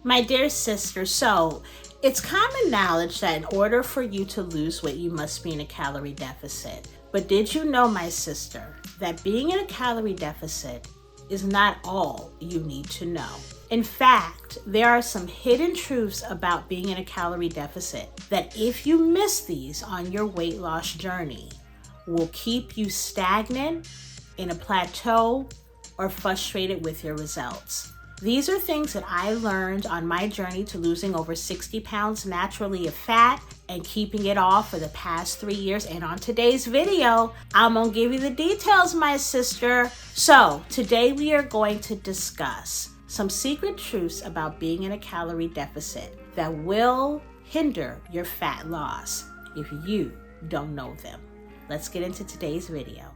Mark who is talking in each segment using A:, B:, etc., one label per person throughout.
A: My dear sister, so it's common knowledge that in order for you to lose weight, you must be in a calorie deficit. But did you know, my sister, that being in a calorie deficit is not all you need to know? In fact, there are some hidden truths about being in a calorie deficit that if you miss these on your weight loss journey, will keep you stagnant, in a plateau, or frustrated with your results. These are things that I learned on my journey to losing over 60 pounds naturally of fat and keeping it off for the past 3 years. And on today's video, I'm gonna give you the details, my sister. So today we are going to discuss some secret truths about being in a calorie deficit that will hinder your fat loss if you don't know them. Let's get into today's video.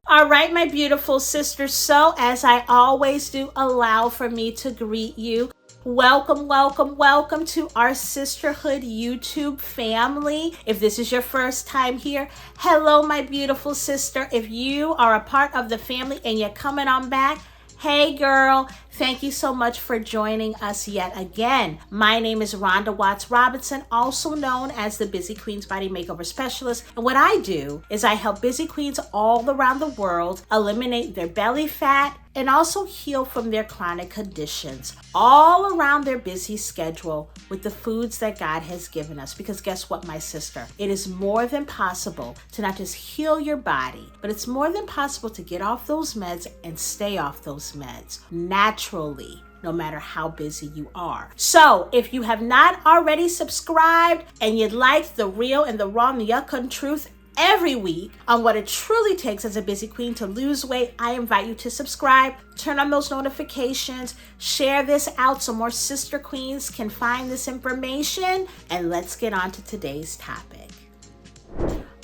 A: All right, my beautiful sisters. So as I always do, allow for me to greet you. Welcome, welcome, welcome to our sisterhood YouTube family. If this is your first time here, hello, my beautiful sister. If you are a part of the family and you're coming on back, hey girl, thank you so much for joining us yet again. My name is Rhonda Watts Robinson, also known as the Busy Queens Body Makeover Specialist. And what I do is I help busy queens all around the world eliminate their belly fat and also heal from their chronic conditions all around their busy schedule with the foods that God has given us. Because guess what, my sister? It is more than possible to not just heal your body, but it's more than possible to get off those meds and stay off those meds naturally, no matter how busy you are. So if you have not already subscribed and you'd like the real and the raw and the yuck and truth every week on what it truly takes as a busy queen to lose weight, I invite you to subscribe, turn on those notifications, share this out so more sister queens can find this information, and let's get on to today's topic.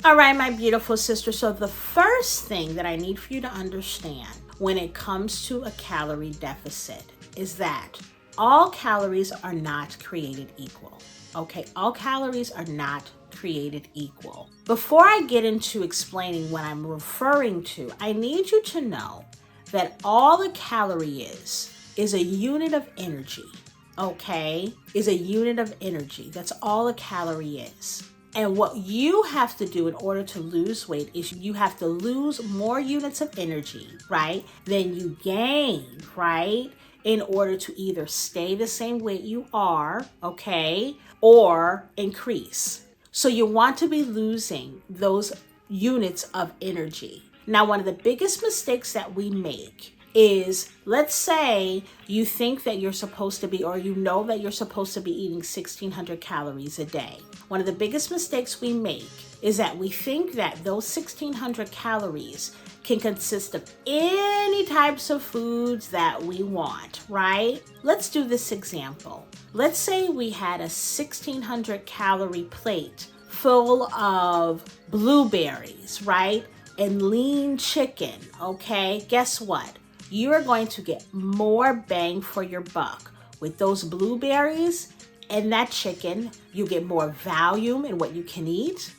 A: All right, my beautiful sister. So the first thing that I need for you to understand when it comes to a calorie deficit is that all calories are not created equal. Okay, all calories are not created equal. Before I get into explaining what I'm referring to, I need you to know that all a calorie is a unit of energy, okay? Is a unit of energy. That's all a calorie is. And what you have to do in order to lose weight is you have to lose more units of energy, right, than you gain, right, in order to either stay the same weight you are, okay, or increase. So you want to be losing those units of energy. Now, one of the biggest mistakes that we make is, let's say you think that you're supposed to be, or you know that you're supposed to be eating 1,600 calories a day. One of the biggest mistakes we make is that we think that those 1,600 calories can consist of any types of foods that we want, right? Let's do this example. Let's say we had a 1,600 calorie plate full of blueberries, right? And lean chicken, okay? Guess what? You are going to get more bang for your buck with those blueberries and that chicken. You get more volume in what you can eat,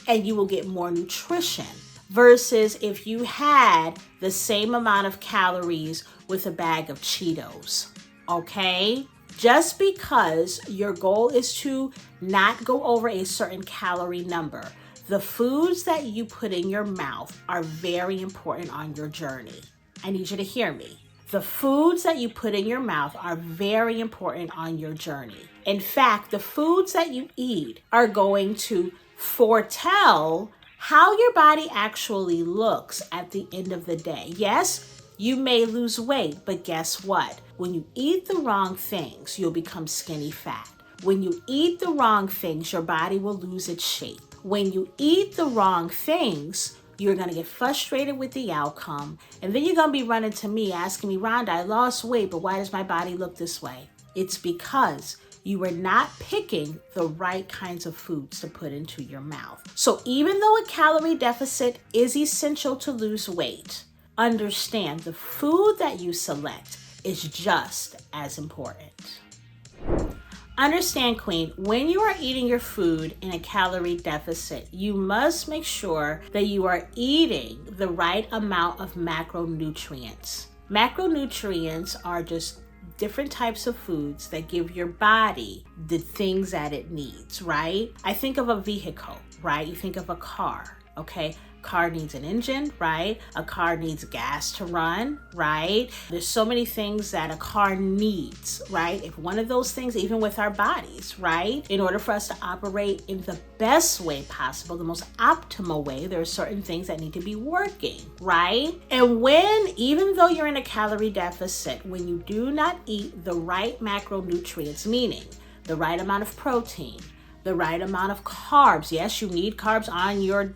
A: and you will get more nutrition versus if you had the same amount of calories with a bag of Cheetos, okay? Just because your goal is to not go over a certain calorie number, the foods that you put in your mouth are very important on your journey. I need you to hear me. The foods that you put in your mouth are very important on your journey. In fact, the foods that you eat are going to foretell how your body actually looks at the end of the day. Yes, you may lose weight, but guess what? When you eat the wrong things, you'll become skinny fat. When you eat the wrong things, your body will lose its shape. When you eat the wrong things, you're going to get frustrated with the outcome. And then you're going to be running to me asking me, Rhonda, I lost weight, but why does my body look this way? It's because you were not picking the right kinds of foods to put into your mouth. So even though a calorie deficit is essential to lose weight, understand the food that you select is just as important. Understand, Queen, when you are eating your food in a calorie deficit, you must make sure that you are eating the right amount of macronutrients. Macronutrients are just different types of foods that give your body the things that it needs, right? I think of a vehicle, right? You think of a car, okay? Car needs an engine, right? A car needs gas to run, right? There's so many things that a car needs, right? If one of those things, even with our bodies, right? In order for us to operate in the best way possible, the most optimal way, there are certain things that need to be working, right? And even though you're in a calorie deficit, when you do not eat the right macronutrients, meaning the right amount of protein, the right amount of carbs. Yes, you need carbs on your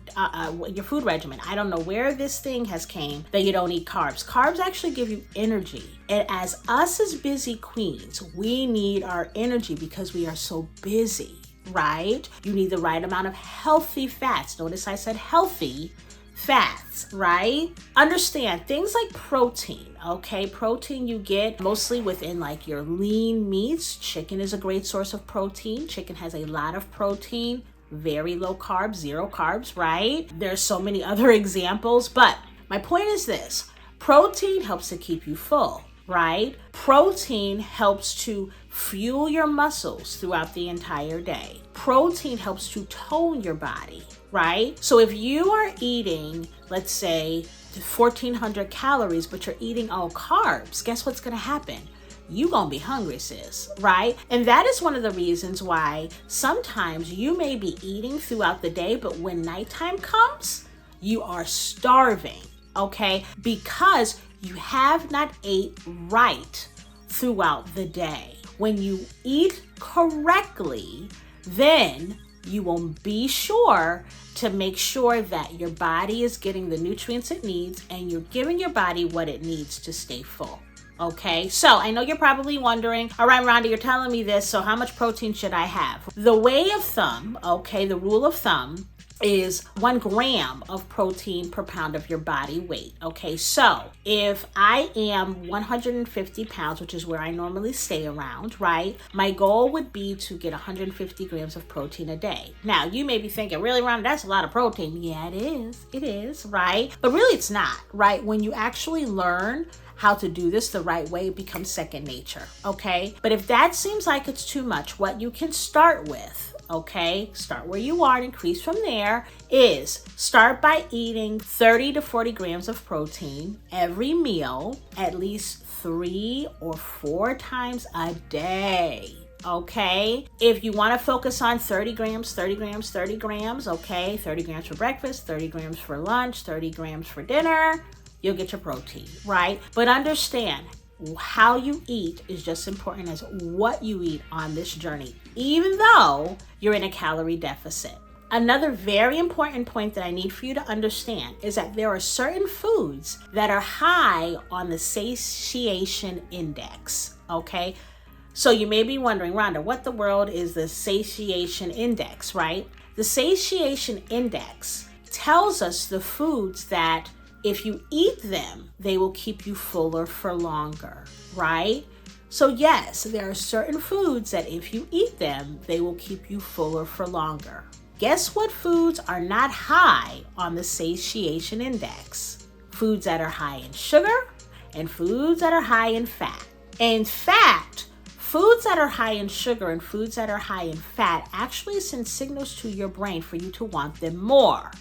A: food regimen. I don't know where this thing has came that you don't eat carbs. Carbs actually give you energy. And as us as busy queens, we need our energy because we are so busy, right? You need the right amount of healthy fats. Notice I said healthy fats, right? Understand things like protein, okay? Protein you get mostly within like your lean meats. Chicken is a great source of protein. Chicken has a lot of protein, very low carbs, zero carbs, right? There's so many other examples, but my point is this: protein helps to keep you full, right? Protein helps to fuel your muscles throughout the entire day. Protein helps to tone your body, right? So if you are eating, let's say 1,400 calories, but you're eating all carbs, guess what's gonna happen? You gonna be hungry, sis, right? And that is one of the reasons why sometimes you may be eating throughout the day, but when nighttime comes, you are starving, okay? Because you have not ate right throughout the day. When you eat correctly, then you will be sure to make sure that your body is getting the nutrients it needs and you're giving your body what it needs to stay full. Okay, so I know you're probably wondering, all right, Rhonda, you're telling me this, so how much protein should I have? The way of thumb, okay, the rule of thumb is 1 gram of protein per pound of your body weight. Okay, so if I am 150 pounds, which is where I normally stay around, right? My goal would be to get 150 grams of protein a day. Now, you may be thinking, really, Rhonda, that's a lot of protein. Yeah, it is, right? But really it's not, right? When you actually learn how to do this the right way, it becomes second nature, okay? But if that seems like it's too much, what you can start with, okay, start where you are and increase from there, is start by eating 30 to 40 grams of protein every meal, at least 3 or 4 times a day. Okay, if you want to focus on 30 grams, okay, 30 grams for breakfast, 30 grams for lunch, 30 grams for dinner, you'll get your protein, right? But understand, how you eat is just as important as what you eat on this journey, even though you're in a calorie deficit. Another very important point that I need for you to understand is that there are certain foods that are high on the Satiation Index, okay? So you may be wondering, Rhonda, what the world is the Satiation Index, right? The Satiation Index tells us the foods that if you eat them, they will keep you fuller for longer, right? So yes, there are certain foods that if you eat them, they will keep you fuller for longer. Guess what foods are not high on the Satiation Index? Foods that are high in sugar and foods that are high in fat. In fact, foods that are high in sugar and foods that are high in fat actually send signals to your brain for you to want them more.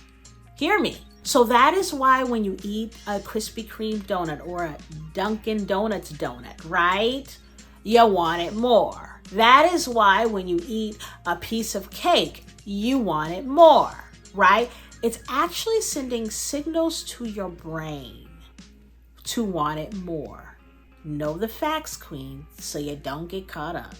A: Hear me. So that is why when you eat a Krispy Kreme donut or a Dunkin' Donuts donut, right? You want it more. That is why when you eat a piece of cake, you want it more, right? It's actually sending signals to your brain to want it more. Know the facts, queen, so you don't get caught up.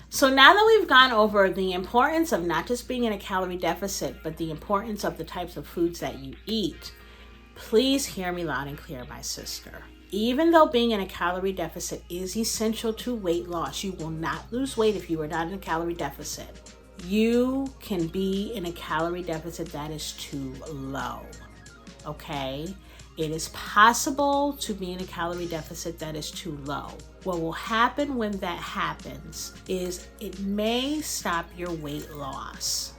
A: So now that we've gone over the importance of not just being in a calorie deficit, but the importance of the types of foods that you eat, please hear me loud and clear, my sister. Even though being in a calorie deficit is essential to weight loss, you will not lose weight if you are not in a calorie deficit. You can be in a calorie deficit that is too low, okay? It is possible to be in a calorie deficit that is too low. What will happen when that happens is it may stop your weight loss,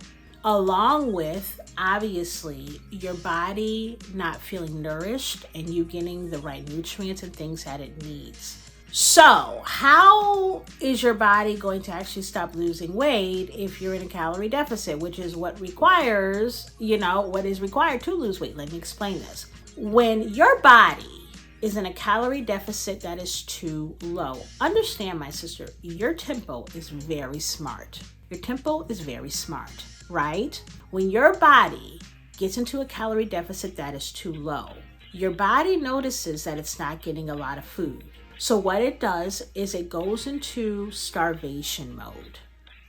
A: along with, obviously, your body not feeling nourished and you getting the right nutrients and things that it needs. So how is your body going to actually stop losing weight if you're in a calorie deficit, which is what requires, what is required to lose weight? Let me explain this. When your body is in a calorie deficit that is too low, understand, my sister, your tempo is very smart. Your tempo is very smart, right? When your body gets into a calorie deficit that is too low, your body notices that it's not getting a lot of food. So what it does is it goes into starvation mode,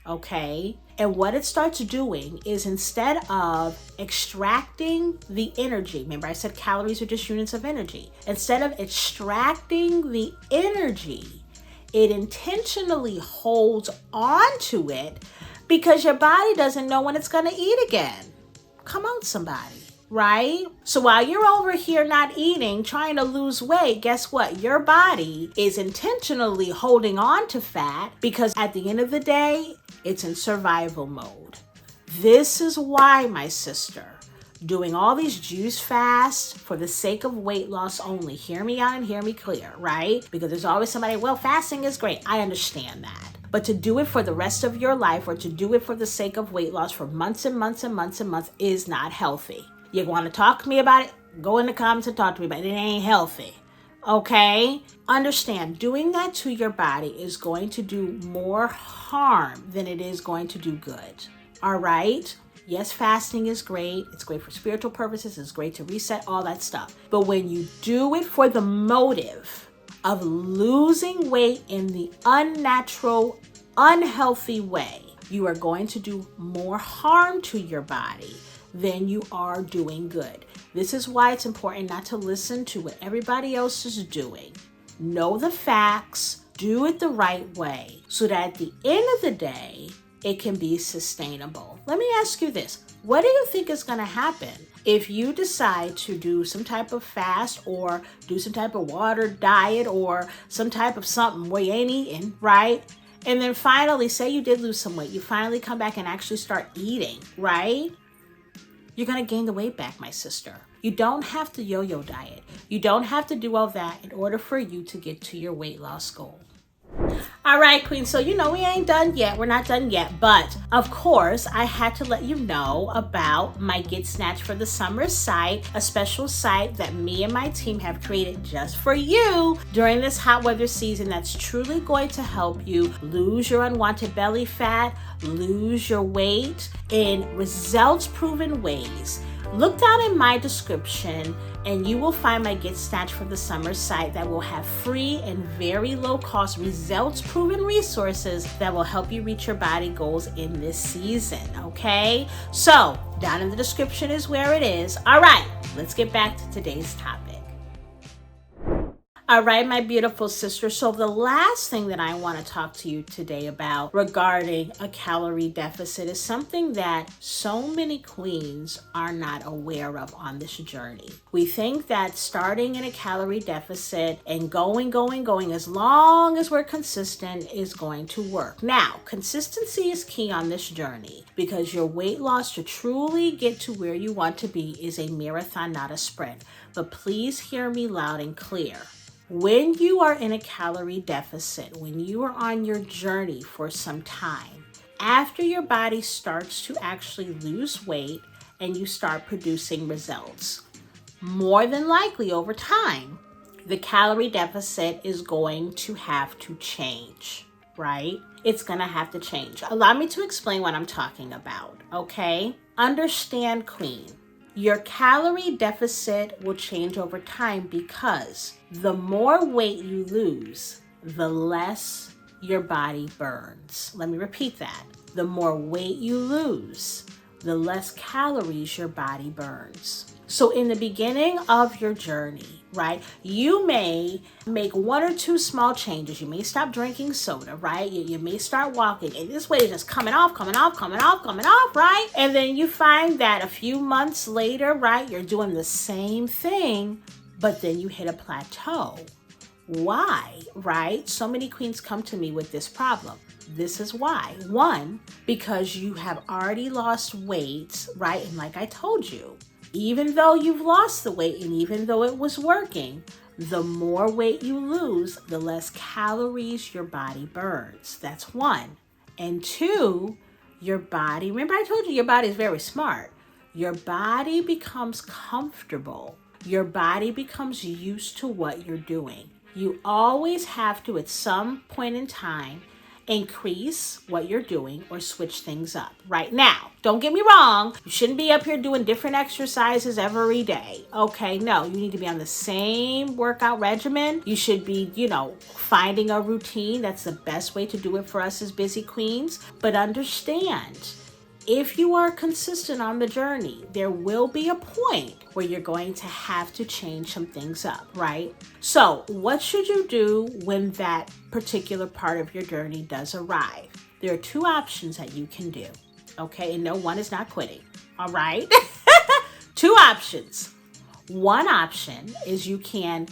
A: okay? And what it starts doing is, instead of extracting the energy, remember I said calories are just units of energy. Instead of extracting the energy, it intentionally holds on to it because your body doesn't know when it's gonna eat again. Come on, somebody. Right? So while you're over here not eating, trying to lose weight, guess what? Your body is intentionally holding on to fat because at the end of the day, it's in survival mode. This is why, my sister, doing all these juice fasts for the sake of weight loss only, hear me out and hear me clear, right? Because there's always somebody, well, fasting is great. I understand that. But to do it for the rest of your life, or to do it for the sake of weight loss for months and months and months and months, is not healthy. You want to talk to me about it? Go in the comments and talk to me about it. It ain't healthy. Okay? Understand, doing that to your body is going to do more harm than it is going to do good. All right? Yes, fasting is great. It's great for spiritual purposes. It's great to reset, all that stuff. But when you do it for the motive of losing weight in the unnatural, unhealthy way, you are going to do more harm to your body than you are doing good. This is why it's important not to listen to what everybody else is doing. Know the facts, do it the right way, so that at the end of the day, it can be sustainable. Let me ask you this. What do you think is going to happen if you decide to do some type of fast, or do some type of water diet, or some type of something where you ain't eating, right? And then finally, say you did lose some weight, you finally come back and actually start eating, right? You're going to gain the weight back, my sister. You don't have to yo-yo diet. You don't have to do all that in order for you to get to your weight loss goal. All right, Queen. So, we ain't done yet. We're not done yet. But, of course, I had to let you know about my Get Snatch for the Summer site, a special site that me and my team have created just for you during this hot weather season that's truly going to help you lose your unwanted belly fat, lose your weight in results-proven ways. Look down in my description and you will find my Get Snatch for the Summer site that will have free and very low cost results-proven resources that will help you reach your body goals in this season, okay? So, down in the description is where it is. All right, let's get back to today's topic. All right, my beautiful sister. So the last thing that I want to talk to you today about regarding a calorie deficit is something that so many queens are not aware of on this journey. We think that starting in a calorie deficit and going as long as we're consistent is going to work. Now, consistency is key on this journey because your weight loss to truly get to where you want to be is a marathon, not a sprint. But please hear me loud and clear. When you are in a calorie deficit, when you are on your journey for some time, after your body starts to actually lose weight and you start producing results, more than likely over time, the calorie deficit is going to have to change, right? It's going to have to change. Allow me to explain what I'm talking about, okay? Understand, Queen. Your calorie deficit will change over time because the more weight you lose, the less your body burns. Let me repeat that. The more weight you lose, the less calories your body burns. So in the beginning of your journey, right, you may make one or two small changes. You may stop drinking soda, right? You may start walking, and this weight is just coming off, right? And then you find that a few months later, right, you're doing the same thing, but then you hit a plateau. Why, right? So many queens come to me with this problem. This is why. One, because you have already lost weight, right? And like I told you, even though you've lost the weight and even though it was working, The more weight you lose, the less calories your body burns. That's one. And two, your body, remember I told you your body is very smart. Your body becomes comfortable. Your body becomes used to what you're doing. You always have to, at some point in time, increase what you're doing or switch things up. Right now, don't get me wrong, you shouldn't be up here doing different exercises every day. Okay, no, you need to be on the same workout regimen. You should be, finding a routine. That's the best way to do it for us as busy queens. But understand, if you are consistent on the journey, there will be a point where you're going to have to change some things up, right? So what should you do when that particular part of your journey does arrive? There are two options that you can do, okay? And no, one is not quitting, all right? Two options. One option is you can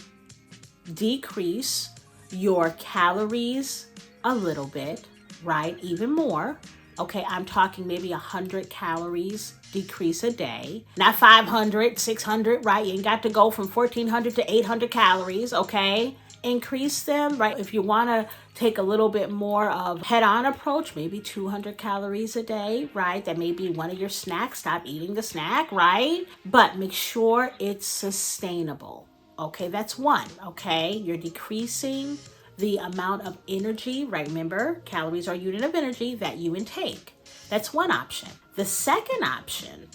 A: decrease your calories a little bit, right? Even more. Okay, I'm talking maybe 100 calories decrease a day. Not 500, 600, right? You ain't got to go from 1,400 to 800 calories, okay? Increase them, right? If you want to take a little bit more of head-on approach, maybe 200 calories a day, right? That may be one of your snacks. Stop eating the snack, right? But make sure it's sustainable. Okay, that's one, okay? You're decreasing the amount of energy, right? Remember, calories are a unit of energy that you intake. That's one option. The second option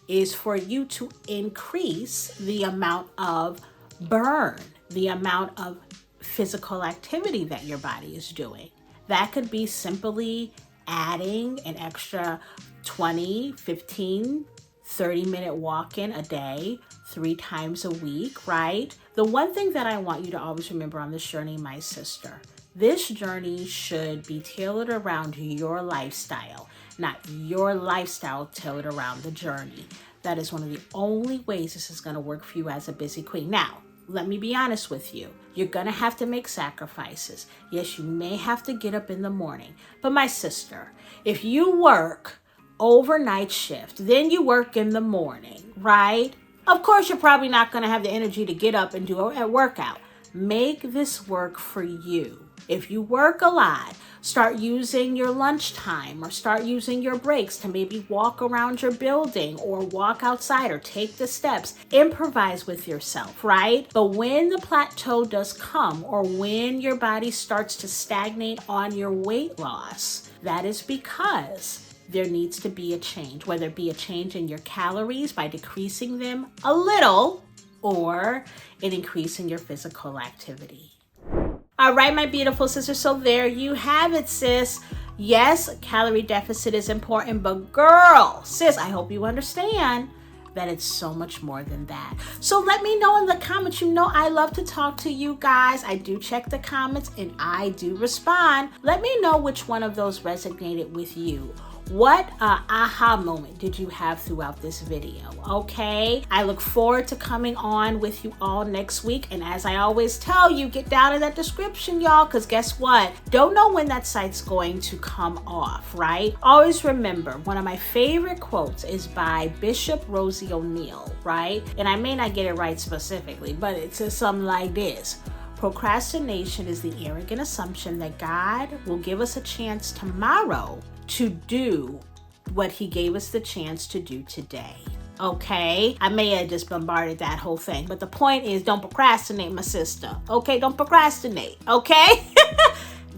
A: is for you to increase the amount of burn, the amount of physical activity that your body is doing. That could be simply adding an extra 20, 15, 30-minute walk-in a day, 3 times a week, right? The one thing that I want you to always remember on this journey, my sister, this journey should be tailored around your lifestyle, not your lifestyle tailored around the journey. That is one of the only ways this is going to work for you as a busy queen. Now, let me be honest with you. You're going to have to make sacrifices. Yes, you may have to get up in the morning. But my sister, if you work overnight shift, then you work in the morning, right? Of course, you're probably not going to have the energy to get up and do a workout. Make this work for you. If you work a lot, start using your lunchtime or start using your breaks to maybe walk around your building or walk outside or take the steps. Improvise with yourself, right? But when the plateau does come or when your body starts to stagnate on your weight loss, that is because there needs to be a change, whether it be a change in your calories by decreasing them a little or in increasing your physical activity. All right, my beautiful sister. So there you have it, sis. Yes, calorie deficit is important, but girl, sis, I hope you understand that it's so much more than that. So let me know in the comments. You know I love to talk to you guys. I do check the comments and I do respond. Let me know which one of those resonated with you. What aha moment did you have throughout this video? Okay, I look forward to coming on with you all next week. And as I always tell you, get down in that description, y'all, because guess what? Don't know when that site's going to come off, right? Always remember, one of my favorite quotes is by Bishop Rosie O'Neill, right? And I may not get it right specifically, but it says something like this: procrastination is the arrogant assumption that God will give us a chance tomorrow to do what he gave us the chance to do today. Okay, I may have just bombarded that whole thing, but the point is, don't procrastinate, my sister. Okay, don't procrastinate. Okay,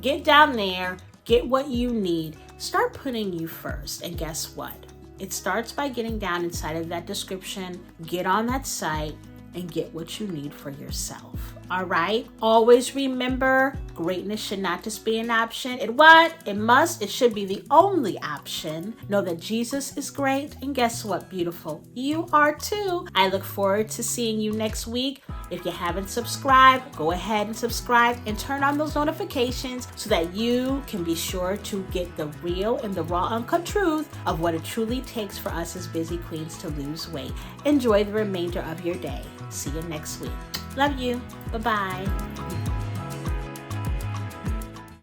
A: get down there, get what you need, start putting you first. And guess what? It starts by getting down inside of that description, get on that site, and get what you need for yourself. All right? Always remember, greatness should not just be an option. It should be the only option. Know that Jesus is great. And guess what, beautiful? You are too. I look forward to seeing you next week. If you haven't subscribed, go ahead and subscribe and turn on those notifications so that you can be sure to get the real and the raw uncut truth of what it truly takes for us as busy queens to lose weight. Enjoy the remainder of your day. See you next week. Love you. Bye-bye.